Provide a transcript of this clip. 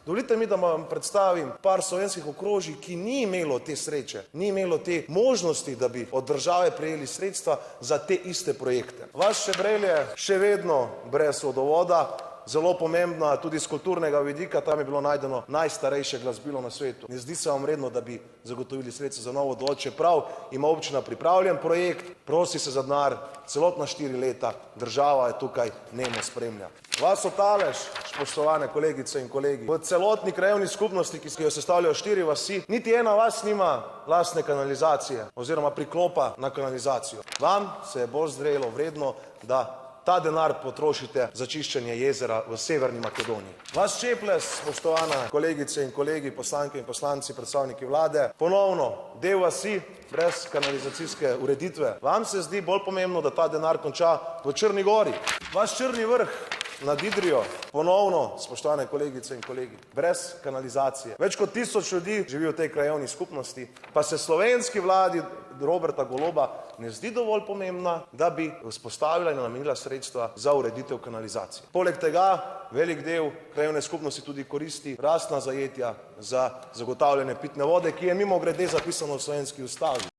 Dovolite mi, da vam predstavim par slovenskih okrožij, ki ni imelo te sreče, ni imelo te možnosti, da bi od države prejeli sredstva za te iste projekte. Vaš Šebrelj je še vedno brez vodovoda. Zelo pomembna tudi z kulturnega vidika, tam je bilo najdeno najstarejše glasbilo na svetu. Ne zdi se vam redno, da bi zagotovili sredstva za nov vodovod, čeprav ima občina pripravljen projekt, prosi se za denar, celotna 4 leta, država je tukaj nemo spremlja. Vas Otalež, spoštovane kolegice in kolegi, v celotni krajevni skupnosti, ki jo sestavljajo 4 vasi, niti ena vas nima lastne kanalizacije oziroma priklopa na kanalizacijo. Vam se je bolj zdelo vredno, da ta denar potrošite za čiščenje jezera v Severni Makedoniji. Vas Čeples, spoštovane kolegice in kolegi, poslanke in poslanci, predstavniki vlade, ponovno del vasi brez kanalizacijske ureditve. Vam se zdi bolj pomembno, da ta denar konča v Črni gori. Vas Črni Vrh nad Idrijo, ponovno, spoštovane kolegice in kolegi, brez kanalizacije. Več kot 1000 ljudi živi v tej krajevni skupnosti, pa se slovenski vladi Roberta Goloba ne zdi dovolj pomembna, da bi vzpostavila in namenila sredstva za ureditev kanalizacije. Poleg tega velik del krajevne skupnosti tudi koristi rastna zajetja za zagotavljanje pitne vode, ki je mimogrede zapisano v slovenski ustavi.